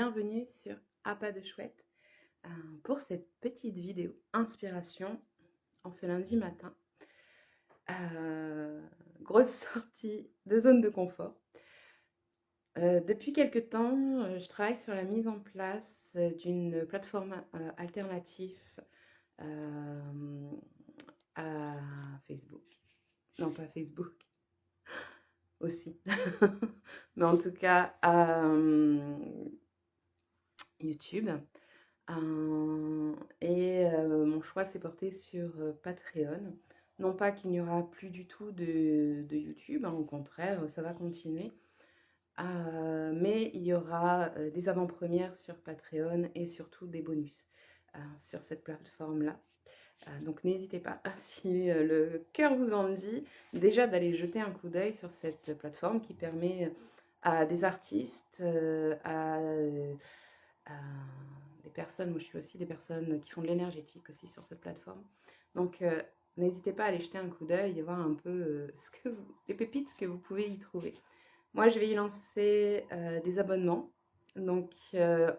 Bienvenue sur À pas de chouette pour cette petite vidéo inspiration en ce lundi matin. Grosse sortie de zone de confort. Depuis quelque temps, je travaille sur la mise en place d'une plateforme alternative à Facebook. Non, pas Facebook, aussi. Mais en tout cas, à YouTube. Mon choix s'est porté sur Patreon. Non pas qu'il n'y aura plus du tout de YouTube, hein, au contraire, ça va continuer. Mais il y aura des avant-premières sur Patreon et surtout des bonus sur cette plateforme-là. Donc n'hésitez pas, si le cœur vous en dit, déjà d'aller jeter un coup d'œil sur cette plateforme qui permet à des artistes, à des personnes, moi je suis aussi des personnes qui font de l'énergétique aussi sur cette plateforme. Donc n'hésitez pas à aller jeter un coup d'œil et voir un peu les pépites que vous pouvez y trouver. Moi je vais y lancer des abonnements. Donc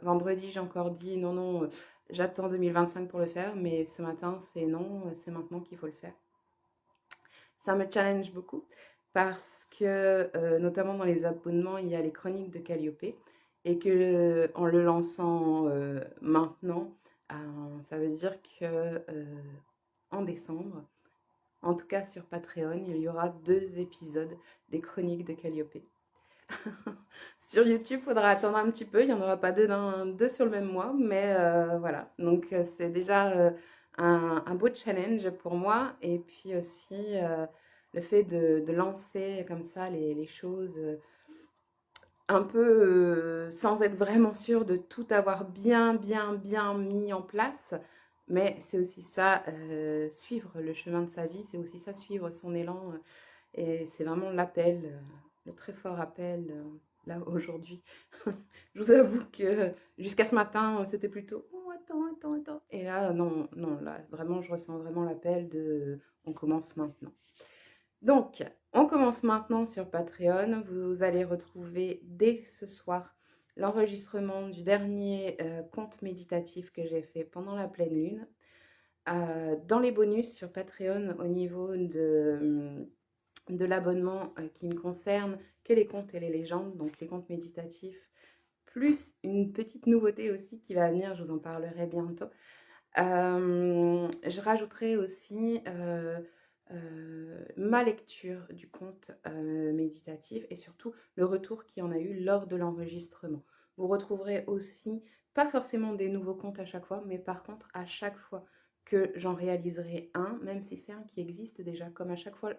vendredi j'ai encore dit non, j'attends 2025 pour le faire, mais ce matin c'est non, c'est maintenant qu'il faut le faire. Ça me challenge beaucoup parce que notamment dans les abonnements, il y a les chroniques de Calliope et que en le lançant maintenant, ça veut dire que en décembre, en tout cas sur Patreon, il y aura 2 épisodes des chroniques de Calliope. Sur YouTube, il faudra attendre un petit peu, il n'y en aura pas deux sur le même mois, mais voilà. Donc c'est déjà un beau challenge pour moi. Et puis aussi le fait de lancer comme ça les choses un peu sans être vraiment sûr de tout avoir bien mis en place. Mais c'est aussi ça, suivre le chemin de sa vie, c'est aussi ça, suivre son élan. Et c'est vraiment l'appel, le très fort appel, là, aujourd'hui. Je vous avoue que jusqu'à ce matin, c'était plutôt oh, attends. Et là, non, là, vraiment, je ressens vraiment l'appel de on commence maintenant. Donc, on commence maintenant sur Patreon. Vous allez retrouver dès ce soir l'enregistrement du dernier conte méditatif que j'ai fait pendant la pleine lune. Dans les bonus sur Patreon, au niveau de l'abonnement qui ne concerne que les contes et les légendes, donc les contes méditatifs, plus une petite nouveauté aussi qui va venir, je vous en parlerai bientôt. Je rajouterai aussi ma lecture du conte méditatif et surtout le retour qu'il y en a eu lors de l'enregistrement. Vous retrouverez aussi, pas forcément des nouveaux contes à chaque fois, mais par contre à chaque fois que j'en réaliserai un, même si c'est un qui existe déjà, comme à chaque fois,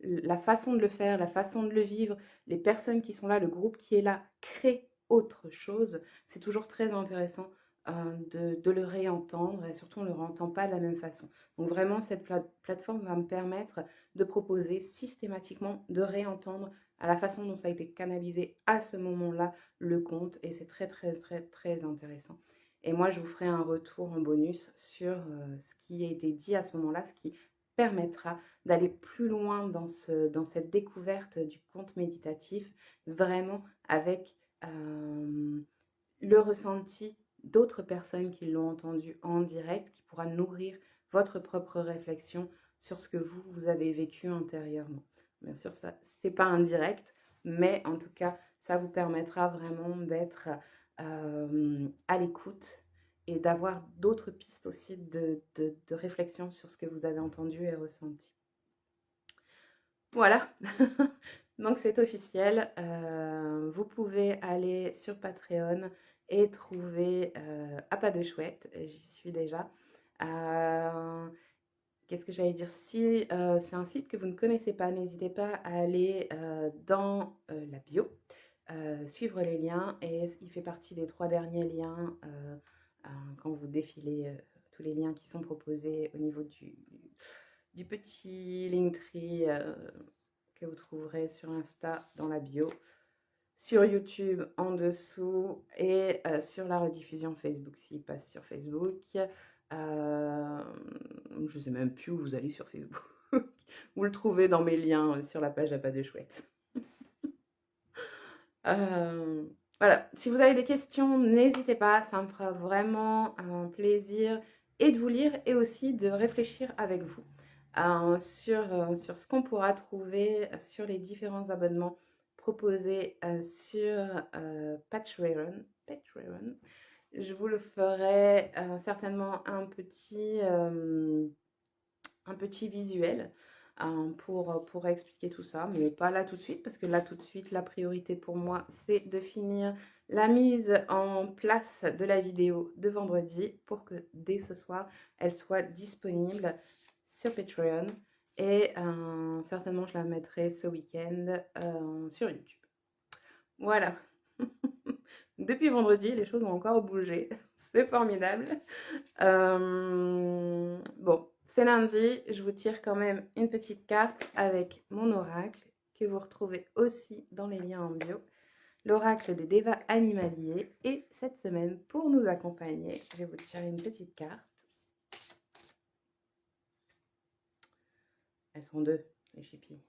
la façon de le faire, la façon de le vivre, les personnes qui sont là, le groupe qui est là, crée autre chose. C'est toujours très intéressant de le réentendre et surtout on ne le réentend pas de la même façon. Donc vraiment cette plateforme va me permettre de proposer systématiquement de réentendre à la façon dont ça a été canalisé à ce moment-là le conte et c'est très intéressant. Et moi je vous ferai un retour en bonus sur ce qui a été dit à ce moment-là, ce qui permettra d'aller plus loin dans cette découverte du conte méditatif, vraiment avec le ressenti d'autres personnes qui l'ont entendu en direct, qui pourra nourrir votre propre réflexion sur ce que vous avez vécu intérieurement. Bien sûr, ça, c'est pas indirect, mais en tout cas, ça vous permettra vraiment d'être à l'écoute et d'avoir d'autres pistes aussi de réflexion sur ce que vous avez entendu et ressenti. Voilà, donc c'est officiel. Vous pouvez aller sur Patreon et trouver À pas de chouette, j'y suis déjà. Qu'est-ce que j'allais dire? Si c'est un site que vous ne connaissez pas, n'hésitez pas à aller dans la bio, suivre les liens et il fait partie des 3 derniers liens quand vous défilez tous les liens qui sont proposés au niveau du petit Linktree que vous trouverez sur Insta dans la bio, sur YouTube en dessous et sur la rediffusion Facebook s'il passe sur Facebook. Je ne sais même plus où vous allez sur Facebook. Vous le trouvez dans mes liens sur la page à pas de chouette. Voilà, si vous avez des questions, n'hésitez pas, ça me fera vraiment un plaisir et de vous lire et aussi de réfléchir avec vous sur ce qu'on pourra trouver sur les différents abonnements proposés sur Patreon. Patreon. Je vous le ferai certainement un petit visuel pour expliquer tout ça, mais pas là tout de suite, parce que là tout de suite, la priorité pour moi, c'est de finir la mise en place de la vidéo de vendredi pour que dès ce soir, elle soit disponible sur Patreon. Et certainement, je la mettrai ce week-end sur YouTube. Voilà. Depuis vendredi, les choses ont encore bougé. C'est formidable. Bon, c'est lundi. Je vous tire quand même une petite carte avec mon oracle que vous retrouvez aussi dans les liens en bio. L'oracle des dévas animaliers. Et cette semaine, pour nous accompagner, je vais vous tirer une petite carte. Elles sont deux, les chippies.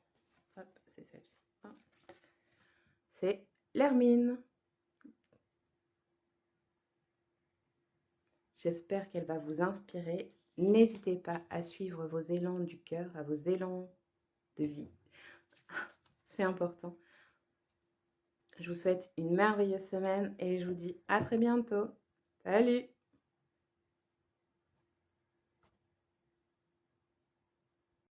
Hop, c'est celle-ci. C'est l'Hermine. J'espère qu'elle va vous inspirer. N'hésitez pas à suivre vos élans du cœur, à vos élans de vie. C'est important. Je vous souhaite une merveilleuse semaine et je vous dis à très bientôt. Salut!